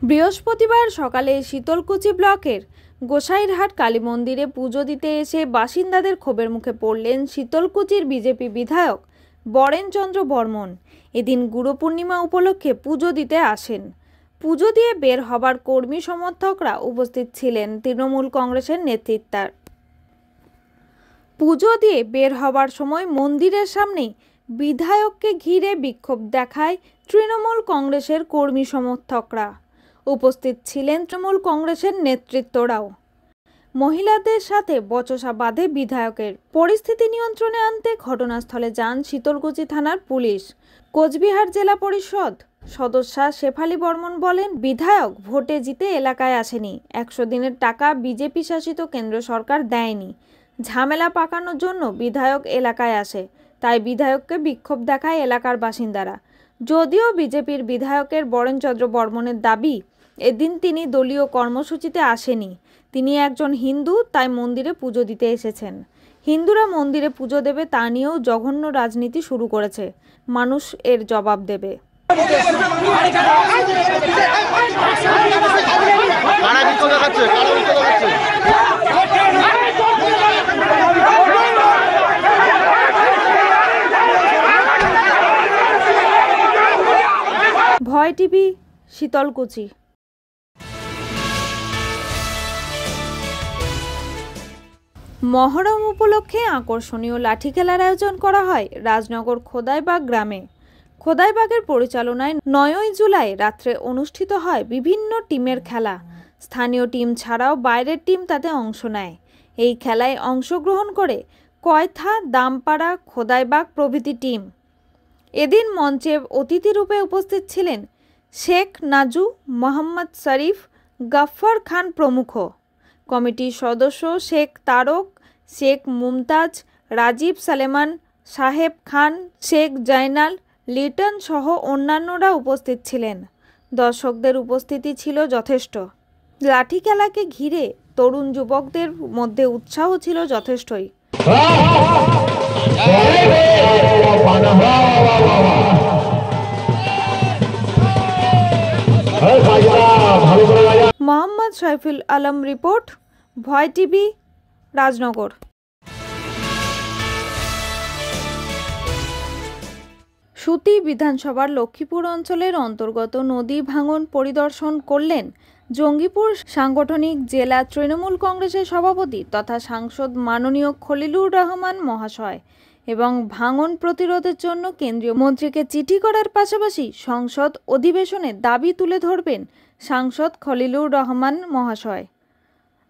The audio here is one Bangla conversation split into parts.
বৃহস্পতিবার সকালে শীতলকুচি ব্লকের গোসাইরহাট কালী মন্দিরে পুজো দিতে এসে বাসিন্দাদের ক্ষোভের মুখে পড়লেন শীতলকুচির বিজেপি বিধায়ক বরেনচন্দ্র বর্মন। এদিন গুরু পূর্ণিমা উপলক্ষে পুজো দিতে আসেন। পুজো দিয়ে বের হবার কর্মী সমর্থকরা উপস্থিত ছিলেন তৃণমূল কংগ্রেসের নেতৃত্বার। পুজো দিয়ে বের হবার সময় মন্দিরের সামনে বিধায়ককে ঘিরে বিক্ষোভ দেখায় তৃণমূল কংগ্রেসের কর্মী সমর্থকরা। উপস্থিত ছিলেন তৃণমূল কংগ্রেসের নেতৃত্বরাও। মহিলাদের সাথে বচসা বাঁধে বিধায়কের। পরিস্থিতি নিয়ন্ত্রণে আনতে ঘটনাস্থলে যান শীতলকুচি থানার পুলিশ। কোচবিহার জেলা পরিষদ সদস্যা শেফালি বর্মন বলেন, বিধায়ক ভোটে জিতে এলাকায় আসেনি। 100 দিনের টাকা বিজেপি শাসিত কেন্দ্র সরকার দেয়নি। ঝামেলা পাকানোর জন্য বিধায়ক এলাকায় আসে, তাই বিধায়ককে বিক্ষোভ দেখায় এলাকার বাসিন্দারা। যদিও বিজেপির বিধায়কের বরেনচন্দ্র বর্মনের দাবি, এদিন তিনি দলীয় কর্মসূচিতে আসেনি। তিনি একজন হিন্দু, তাই মন্দিরে পুজো দিতে এসেছেন। হিন্দুরা মন্দিরে পুজো দেবে তা নিয়েও জঘন্য রাজনীতি শুরু করেছে। মানুষ এর জবাব দেবে। ভয় টিভি, শীতলকুচি। মহরম উপলক্ষে আকর্ষণীয় লাঠি খেলার আয়োজন করা হয় রাজনগর খোদাইবাগ গ্রামে। খোদাইবাগের পরিচালনায় 9ই জুলাই রাত্রে অনুষ্ঠিত হয় বিভিন্ন টিমের খেলা। স্থানীয় টিম ছাড়াও বাইরের টিম তাতে অংশ নেয়। এই খেলায় অংশগ্রহণ করে কয়থা, দামপাড়া, খোদাইবাগ প্রভৃতি টিম। এদিন মঞ্চে অতিথি রূপে উপস্থিত ছিলেন শেখ নাজু, মোহাম্মদ শরীফ, গফফর খান প্রমুখ। কমিটির সদস্য শেখ তারক, শেখ মুমতাজ, রাজীব সালেমান, সাহেব খান, শেখ জাইনাল, লিটন সহ অন্যান্যরা উপস্থিত ছিলেন। দর্শকদের উপস্থিতি ছিল যথেষ্ট। লাঠি খেলাকে ঘিরে তরুণ যুবকদের মধ্যে উৎসাহ ছিল যথেষ্টই। মোহাম্মদ শফিউল আলম রিপোর্ট, ভয় টিভি, রাজনগর। সুতি বিধানসভার লক্ষ্মীপুর অঞ্চলের অন্তর্গত নদী ভাঙন পরিদর্শন করলেন জঙ্গিপুর সাংগঠনিক জেলা তৃণমূল কংগ্রেসের সভাপতি তথা সাংসদ মাননীয় খলিলুর রহমান মহাশয় এবং ভাঙন প্রতিরোধের জন্য কেন্দ্রীয় মন্ত্রীকে চিঠি করার পাশাপাশি সংসদ অধিবেশনে দাবি তুলে ধরবেন সাংসদ খলিলুর রহমান মহাশয়।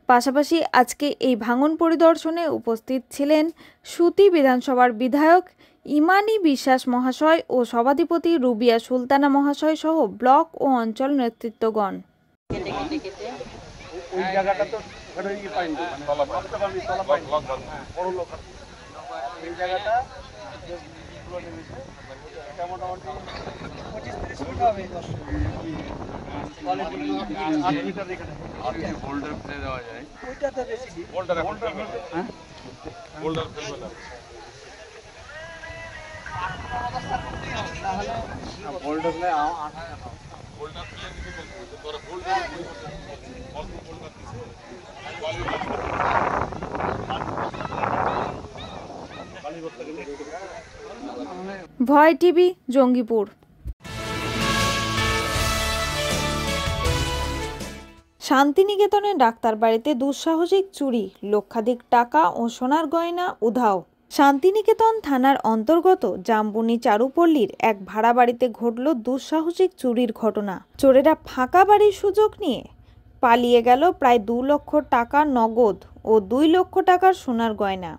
পাশাপাশি আজকে এই ভাঙন পরিদর্শনে উপস্থিত ছিলেন সুতি বিধানসভার বিধায়ক ইমানি বিশ্বাস মহাশয় ও সভাধিপতি রুবিয়া সুলতানা মহাশয় সহ ব্লক ও অঞ্চল নেতৃত্বগণ। ভয় টিভি, জঙ্গিপুর। শান্তিনিকেতনের ডাক্তার বাড়িতে দুঃসাহসিক চুরি, লক্ষাধিক টাকা ও সোনার গয়না উধাও। শান্তিনিকেতন থানার অন্তর্গত জাম্বুনি চারুপল্লীর এক ভাড়া বাড়িতে ঘটল দুঃসাহসিক চুরির ঘটনা। চোরেরা ফাঁকা বাড়ির সুযোগ নিয়ে পালিয়ে গেল প্রায় 2 লক্ষ টাকা নগদ ও 2 লক্ষ টাকার সোনার গয়না।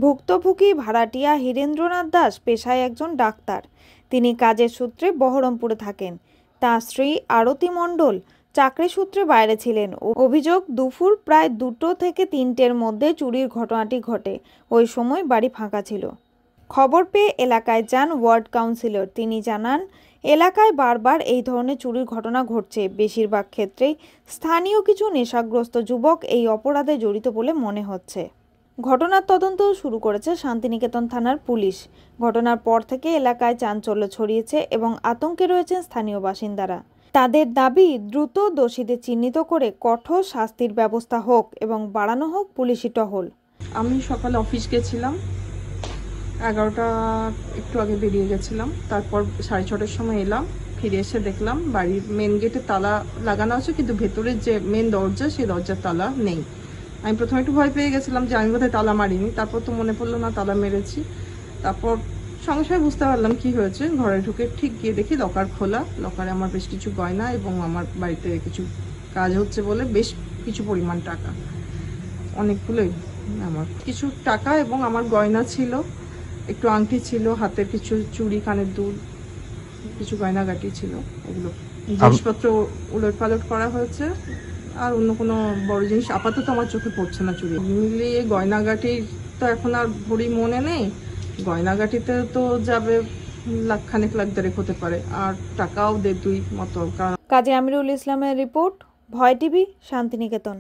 ভুক্তভোগী ভাড়াটিয়া হীরেন্দ্রনাথ দাস পেশায় একজন ডাক্তার। তিনি কাজের সূত্রে বহরমপুরে থাকেন। তাঁর স্ত্রী আরতি মণ্ডল চাকরি সূত্রে বাইরে ছিলেন। অভিযোগ, দুপুর প্রায় 2টো থেকে 3টের মধ্যে চুরির ঘটনাটি ঘটে। ওই সময় বাড়ি ফাঁকা ছিল। খবর পেয়ে এলাকায় যান ওয়ার্ড কাউন্সিলর। তিনি জানান, এলাকায় বারবার এই ধরনের চুরির ঘটনা ঘটছে। বেশিরভাগ ক্ষেত্রেই স্থানীয় কিছু নেশাগ্রস্ত যুবক এই অপরাধে জড়িত বলে মনে হচ্ছে। ঘটনার তদন্ত শুরু করেছে শান্তিনিকেতন থানার পুলিশ। ঘটনার পর থেকে এলাকায় চাঞ্চল্য ছড়িয়েছে এবং আতঙ্কে রয়েছেন স্থানীয় বাসিন্দারা। তাদের দাবি, দ্রুত দোষীদের চিহ্নিত করে কঠোর শাস্তির ব্যবস্থা হোক এবং বাড়ানো হোক পুলিশি টহল। আমি সকালে অফিস গেছিলাম, 11টা একটু আগে বেরিয়ে গেছিলাম। তারপর 6:30টার সময় এলাম, ফিরে এসে দেখলাম বাড়ির মেন গেটে তালা লাগানো আছে, কিন্তু ভেতরের যে মেন দরজা সেই দরজার তালা নেই। আমি প্রথমে একটু ভয় পেয়ে গেছিলাম যে আমি বোধহয় তালা মারিনি, তারপর তো মনে পড়লো না তালা মেরেছি। তারপর সঙ্গে সঙ্গে বুঝতে পারলাম কি হয়েছে। ঘরে ঢুকে ঠিক গিয়ে দেখি লকার খোলা, লকারে আমার বেশ কিছু গয়না এবং আমার বাড়িতে কিছু কাজ হচ্ছে বলে বেশ কিছু পরিমাণ টাকা, অনেকগুলোই, আমার কিছু টাকা এবং আমার গয়না ছিল, একটু আংটি ছিল, হাতের কিছু চুড়ি, কানের দুল, কিছু গয়নাগাটি ছিল। এগুলো জিনিসপত্র উলটপালট করা হয়েছে। আর অন্য কোনো বড় জিনিস আপাতত আমার চোখে পড়ছে না। চুড়ি মিলিয়ে গয়নাগাটির তো এখন আর ভরি মনে নেই, গয়নাগাটিতে তো যাবে লাখখানেক, লাখ দেড়েক হতে পারে, আর টাকাও 1.5-2 মতো। কাজী আমিরুল ইসলামের রিপোর্ট, ভয় টিভি, শান্তিনিকেতন।